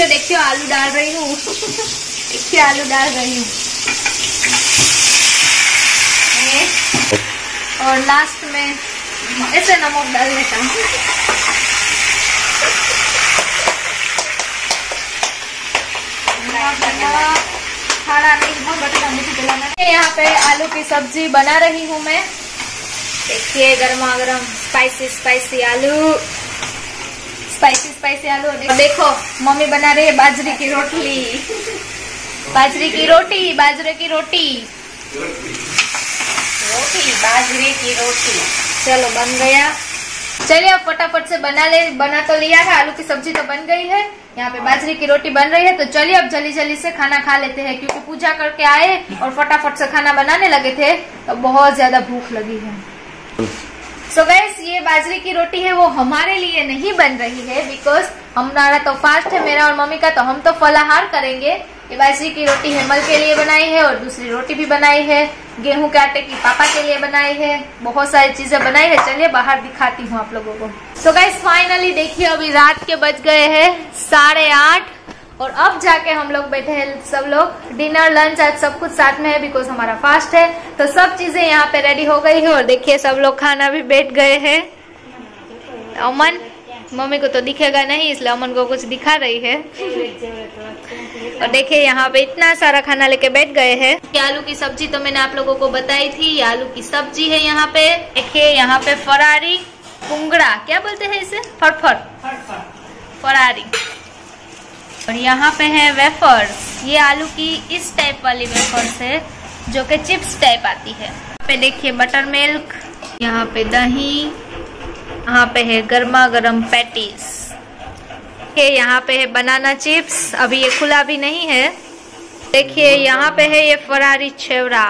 देखियो आलू डाल रही हूँ। देखिए आलू डाल रही हूँ और लास्ट में ऐसे नमक डाल देता हूँ। खाना नहीं बहुत यहाँ पे आलू की सब्जी बना रही हूँ मैं। देखिए गर्मा गर्म स्पाइसी आलू, स्पाइसी आलू। देखो मम्मी बना रही है बाजरे की रोटी, बाजरे की रोटी, बाजरे की रोटी, बाजरे की रोटी। चलो बन गया। चलिए अब फटाफट से बना तो लिया है। आलू की सब्जी तो बन गई है, यहाँ पे बाजरे की रोटी बन रही है। तो चलिए अब जल्दी से खाना खा लेते हैं, क्योंकि पूजा करके आए और फटाफट से खाना बनाने लगे थे तो बहुत ज्यादा भूख लगी है। सो गाइस ये बाजरे की रोटी है वो हमारे लिए नहीं बन रही है, बिकॉज हमारा तो फास्ट है, मेरा और मम्मी का, तो हम तो फलाहार करेंगे। ये बाजरे की रोटी हेमल के लिए बनाई है और दूसरी रोटी भी बनाई है गेहूं के आटे की पापा के लिए बनाई है। बहुत सारी चीजें बनाई है। चलिए बाहर दिखाती हूँ आप लोगों को। सो गाइस फाइनली देखिए अभी रात के बज गए हैं 8:30 और अब जाके हम लोग बैठे हैं सब लोग। डिनर लंच आज सब कुछ साथ में है, बिकॉज हमारा फास्ट है। तो सब चीजें यहाँ पे रेडी हो गई है और देखिए सब लोग खाना भी बैठ गए हैं। अमन मम्मी को तो दिखेगा नहीं, इसलिए अमन को कुछ दिखा रही है। और देखिए यहाँ पे इतना सारा खाना लेके बैठ गए हैं। आलू की सब्जी तो मैंने आप लोगों को बताई थी, आलू की सब्जी है यहाँ पे। देखिए यहाँ पे फरारी पुंगड़ा, क्या बोलते हैं इसे, फरारी। और यहाँ पे है वेफर्स, ये आलू की इस टाइप वाली वेफर्स है जो कि चिप्स टाइप आती है। यहाँ पे देखिए बटर मिल्क, यहाँ पे दही, यहाँ पे है गर्मा गर्म पैटीज, यहाँ पे है बनाना चिप्स, अभी ये खुला भी नहीं है। देखिए यहाँ पे है ये फरारी छेवड़ा,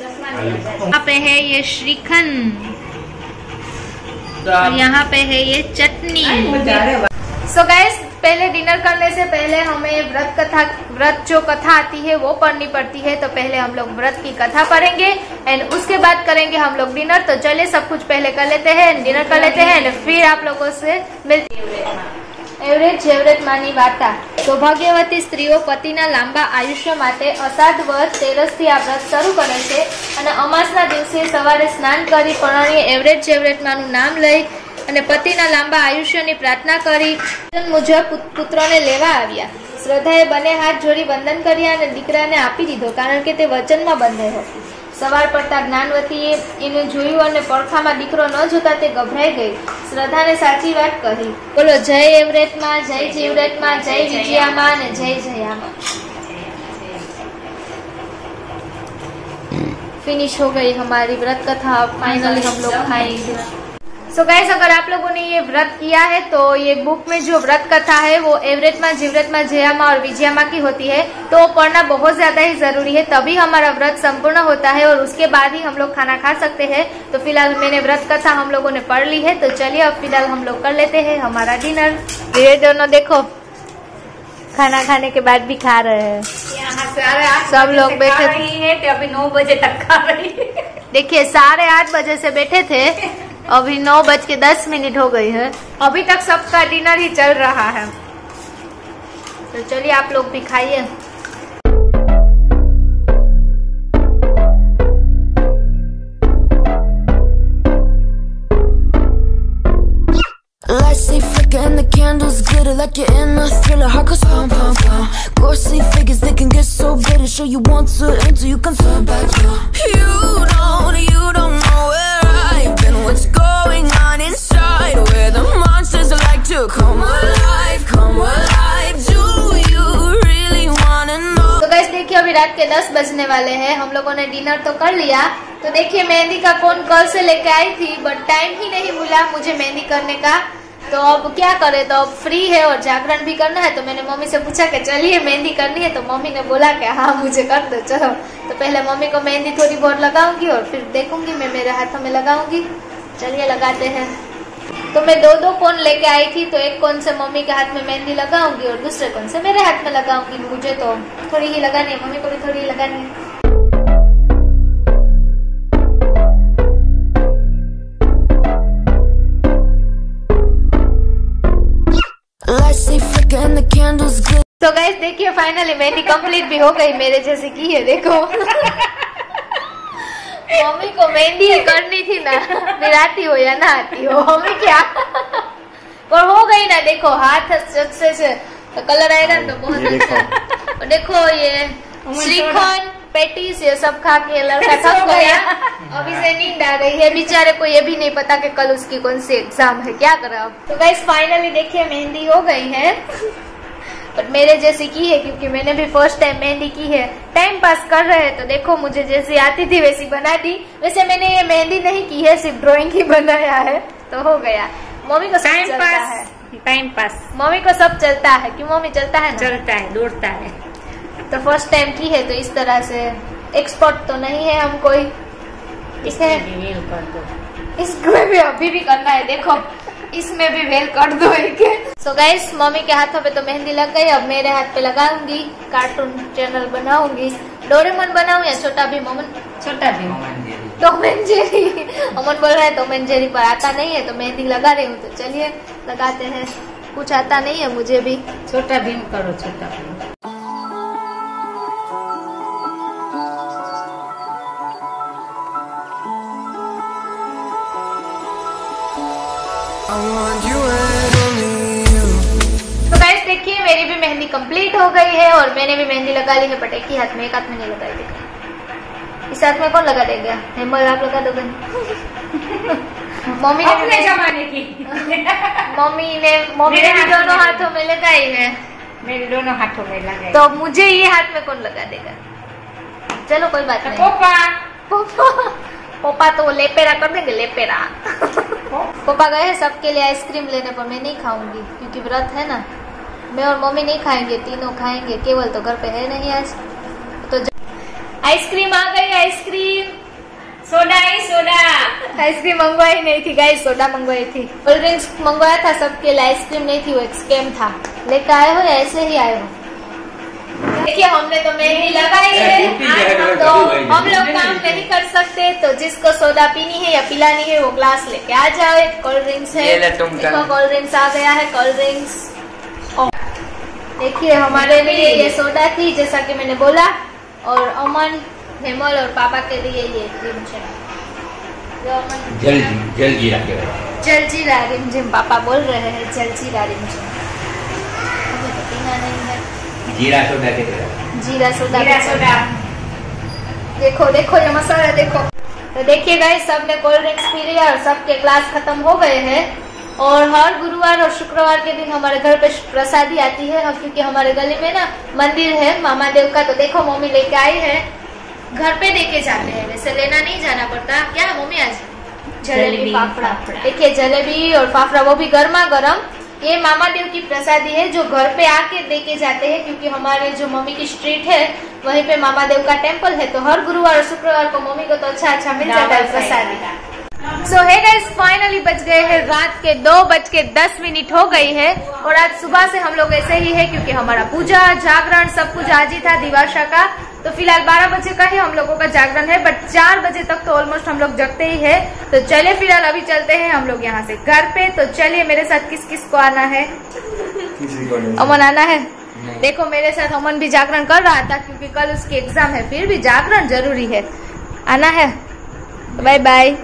यहाँ पे है ये श्रीखंड, यहाँ पे है ये चटनी। सो गाइस पहले डिनर करने से पहले हमें व्रत जो कथा आती है वो पढ़नी पड़ती है। तो पहले हम लोग व्रत की कथा पढ़ेंगे एंड उसके बाद करेंगे हम लोग डिनर। तो चलिए सब कुछ पहले कर लेते हैं, डिनर कर लेते हैं एंड फिर आप लोगों से मिलते हैं। एवरेज जेवरेज मानी वार्ता। सौभाग्यवती स्त्रीओ पतिना लांबा आयुष्य माटे अषाढ़ वध 13 થી આ વ્રત શરૂ કરે છે અને અમાસના દિવસે સવારે સ્નાન કરી પરણીએ એવરેજ જેવરેજ માનું નામ લઈ અને પતિના લાંબા આયુષ્યની પ્રાર્થના કરી મુજબ પુત્રોને લેવા આવ્યા। શ્રદ્ધાએ બંને હાથ જોડી વંદન કર્યા અને દીકરાને આપી દીધો, કારણ કે તે વચનમાં બંધાઈ હતી। સવાર પડતા જ્ઞાનવતીએ એને જોયું અને પડખામાં દીકરો ન જોતા તે ગભરાઈ ગઈ। શ્રદ્ધાને સાચી વાત કહી, બોલો જય એવરેજમાં, જય જીવરેજમાં, જય વિજયામાં અને જય જયામાં। फिनिश हो गई हमारी व्रत कथा। फाइनली हम लोग खाएंगे। सो गाइस अगर आप लोगों ने ये व्रत किया है तो ये बुक में जो व्रत कथा है वो एवरेज में, जीवरेज में, जयामा और विजयामा की होती है। तो पढ़ना बहुत ज्यादा ही जरूरी है, तभी हमारा व्रत संपूर्ण होता है और उसके बाद ही हम लोग खाना खा सकते हैं। तो फिलहाल मैंने व्रत कथा हम लोगों ने पढ़ ली है। तो चलिए अब फिलहाल हम लोग कर लेते हैं हमारा डिनर। ये दोनों देखो खाना खाने के बाद भी खा रहे हैं। सब लोग बैठे हैं, अभी 9 बजे तक खा रही है। देखिए 8:30 बजे से बैठे थे, अभी 9:10 हो गई है। अभी तक सबका डिनर ही चल रहा है। तो चलिए आप लोग भी खाइए। Lights they flicker and the candles glitter like you're in a thriller. Heart goes pum pum pum. Ghostly figures they can get so bitter. Show you want to enter, you can turn back. You don't know where I've been. What's going on inside? Where the monsters like to come alive, come alive. Do you really wanna know? तो guys देखिए अभी रात के 10 बजने वाले हैं। हम लोगों ने डिनर तो कर लिया। तो देखिए मेहंदी का कोन कल से लेके आई थी, बट टाइम ही नहीं मिला मुझे मेहंदी करने का। तो अब क्या करे, तो अब फ्री है और जागरण भी करना है। तो मैंने मम्मी से पूछा कि चलिए मेहंदी करनी है, तो मम्मी ने बोला कि हाँ मुझे कर दो चलो। तो पहले मम्मी को मेहंदी थोड़ी बहुत लगाऊंगी और फिर देखूंगी मैं मेरे हाथों में लगाऊंगी। चलिए लगाते हैं। तो मैं 2 कोन लेके आई थी, तो एक कोन से मम्मी के हाथ में मेहंदी लगाऊंगी और दूसरे कोन से मेरे हाथ में लगाऊंगी। मुझे तो थोड़ी ही लगानी है, मम्मी को भी थोड़ी ही लगानी है। Lights they flicker and the candles glitter. तो गाइस देखिए फाइनली मेहंदी कंप्लीट भी हो गई, मेरे जैसे की है देखो। मम्मी को मेहंदी करनी थी ना, फिर आती हो या ना आती हो मम्मी क्या, पर हो गई ना। देखो हाथ से तो कलर आएगा ना तो बहुत अच्छा। और देखो ये श्रीखंड पेटीज ये सब खा के लड़का थक गया, अभी से नींद आ रही है बेचारे को, ये भी नहीं पता कि कल उसकी कौन सी एग्जाम है, क्या करा। तो गाइस फाइनली देखिए मेहंदी हो गई है, पर मेरे जैसी की है क्योंकि मैंने भी फर्स्ट टाइम मेहंदी की है। टाइम पास कर रहे हैं तो देखो मुझे जैसी आती थी वैसी बना दी। वैसे मैंने ये मेहंदी नहीं की है, सिर्फ ड्राइंग ही बनाया है, तो हो गया। मम्मी को सब चलता है, टाइम पास मम्मी को सब चलता है, क्यों मम्मी चलता है ना? चलता है, दौड़ता है। तो फर्स्ट टाइम की है तो इस तरह से, एक्सपर्ट तो नहीं है हम कोई, इसमें भी अभी भी करना है, देखो इसमें भी वेल कर दो एक। सो गाइस मम्मी के हाथों पे तो मेहंदी लग गई, अब मेरे हाथ पे लगाऊंगी, कार्टून चैनल बनाऊंगी। डोरेमोन बनाऊं या छोटा भीम? छोटा भीम, टॉम एंड जेरी। अमन बोल रहा है टॉम एंड जेरी पर आता नहीं है तो मेहंदी लगा रही हूँ, तो चलिए लगाते हैं। कुछ आता नहीं है मुझे भी, छोटा भीम करो, छोटा भीम। तो गाइस देखिए मेरी भी मेहंदी कंप्लीट हो गई है और मैंने भी मेहंदी लगा ली है, बट एक ही हाथ में, एक हाथ में नहीं लगाई देगा। इस हाथ में कौन लगा देगा? हेमल आप लगा दोगे? मम्मी ने अपने जमाने की मम्मी ने भी दोनों हाथों में लगाई है, मेरे दोनों हाथों में लगाई, तो मुझे ये हाथ में कौन लगा देगा? चलो कोई बात नहीं। पोपा तो लेपेरा कर देंगे, लेपेरा। पापा गए हैं सबके लिए आइसक्रीम लेने, पर मैं नहीं खाऊंगी क्योंकि व्रत है ना। मैं और मम्मी नहीं खाएंगे, तीनों खाएंगे, केवल तो घर पे है नहीं आज। तो आइसक्रीम आ गई, आइसक्रीम। सोडा ही सोडा, आइसक्रीम मंगवाई नहीं थी गाइस, सोडा मंगवाई थी। कोल्ड ड्रिंक्स मंगवाया था सबके लिए, आइसक्रीम नहीं थी, वो एक स्कैम था। लेकर आए हो या ऐसे ही आए हो? देखिए हमने तो मेहंदी लगाई है, तो हम लोग काम नहीं कर सकते, तो जिसको सोडा पीनी है या पिलानी है वो ग्लास लेके आ जाओ। कोल्ड ड्रिंक्स है, देखो कोल्ड ड्रिंक्स आ गया है, कोल्ड ड्रिंक्स। देखिए हमारे लिए ये सोडा थी जैसा कि मैंने बोला, और अमन, हेमल और पापा के लिए ये रिम जल जीरा रिमझिम पापा बोल रहे हैं, जल जीरा रिमझिम। हमें तो पीना नहीं है जीरा सोडा के जीरा सोडा। देखो देखो ये मसाला देखो। तो देखिए गाइस सबने कोल्ड ड्रिंक्स पी लिया और सबके ग्लास खत्म हो गए हैं। और हर गुरुवार और शुक्रवार के दिन हमारे घर पे प्रसादी आती है, क्योंकि हमारे गली में ना मंदिर है मामा देव का। तो देखो मम्मी लेके आई है, घर पे देके जाते हैं, वैसे लेना नहीं जाना पड़ता। क्या मम्मी आज जलेबी फाफड़ा, देखिए जलेबी और फाफड़ा, वो भी गर्मा गर्म। ये मामा देव की प्रसादी है जो घर पे आके देके जाते हैं, क्योंकि हमारे जो मम्मी की स्ट्रीट है वहीं पे मामा देव का टेम्पल है, तो हर गुरुवार और शुक्रवार को मम्मी को तो अच्छा मिल जाता है प्रसादी। सो है गाइस फाइनली बज गए हैं रात के 2:10 हो गई है, और आज सुबह से हम लोग ऐसे ही है क्योंकि हमारा पूजा जागरण सब कुछ आज ही था दिवाशा का। तो फिलहाल 12 बजे का ही हम लोगों का जागरण है, बट 4 बजे तक तो ऑलमोस्ट हम लोग जगते ही है। तो चलिए फिलहाल अभी चलते हैं हम लोग यहाँ से घर पे। तो चलिए मेरे साथ किस किस को आना है? अमन आना है? देखो मेरे साथ अमन भी जागरण कर रहा था क्योंकि कल उसकी एग्जाम है, फिर भी जागरण जरूरी है, आना है। बाय बाय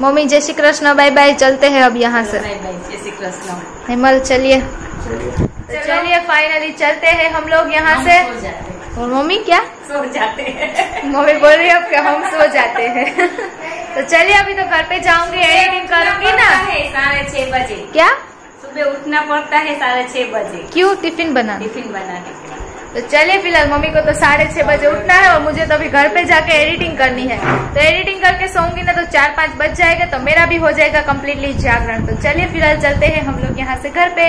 मम्मी, जय श्री कृष्ण, बाय बाय। चलते हैं अब यहाँ से। जय श्री कृष्ण। हेमल चलिए, तो चलिए फाइनली चलते हैं हम लोग यहाँ से। और मम्मी क्या सो जाते हैं? मम्मी बोल रही है अब क्या हम सो जाते हैं। तो चलिए अभी तो घर पे जाऊंगी, एडिटिंग करूंगी ना 6:30 बजे। क्या सुबह उठना पड़ता है 6:30 बजे? क्यों? टिफिन बनाने। तो चलिए फिलहाल मम्मी को तो 6:30 बजे उठना है और मुझे तो अभी घर पे जाके एडिटिंग करनी है। तो एडिटिंग करके सोऊंगी ना तो 4-5 बज जाएगा, तो मेरा भी हो जाएगा कम्प्लीटली जागरण। तो चलिए फिलहाल चलते हैं हम लोग यहाँ से घर पे।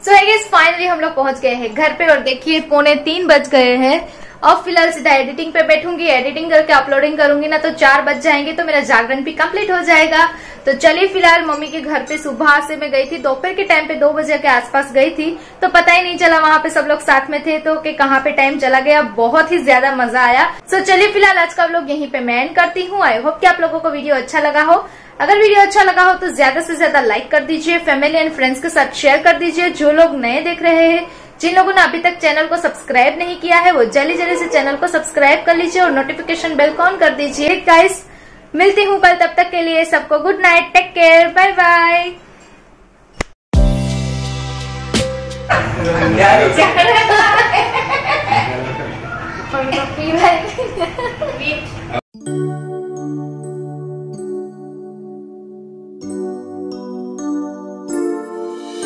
सो फाइनली हम लोग पहुंच गए हैं घर पे, और देखिए 2:45 बज गए हैं। अब फिलहाल सीधा एडिटिंग पे बैठूंगी, एडिटिंग करके अपलोडिंग करूंगी ना तो 4 बज जाएंगे, तो मेरा जागरण भी कंप्लीट हो जाएगा। तो चलिए फिलहाल मम्मी के घर पे सुबह से मैं गई थी, दोपहर के टाइम पे 2 बजे के आसपास गई थी, तो पता ही नहीं चला वहां पे सब लोग साथ में थे तो कि कहाँ पे टाइम चला गया। बहुत ही ज्यादा मजा आया। सो चलिए फिलहाल आज का व्लॉग यहीं पे मैं एंड करती हूँ। आई होप कि आप लोगों को वीडियो अच्छा लगा हो। अगर वीडियो अच्छा लगा हो तो ज्यादा से ज्यादा लाइक कर दीजिए, फैमिली एंड फ्रेंड्स के साथ शेयर कर दीजिए। जो लोग नए देख रहे हैं जिन लोगों ने अभी तक चैनल को सब्सक्राइब नहीं किया है वो जल्दी जल्दी से चैनल को सब्सक्राइब कर लीजिए और नोटिफिकेशन बेल को ऑन कर दीजिए। गाइस मिलती हूँ कल, तब तक के लिए सबको good night, take care, bye bye.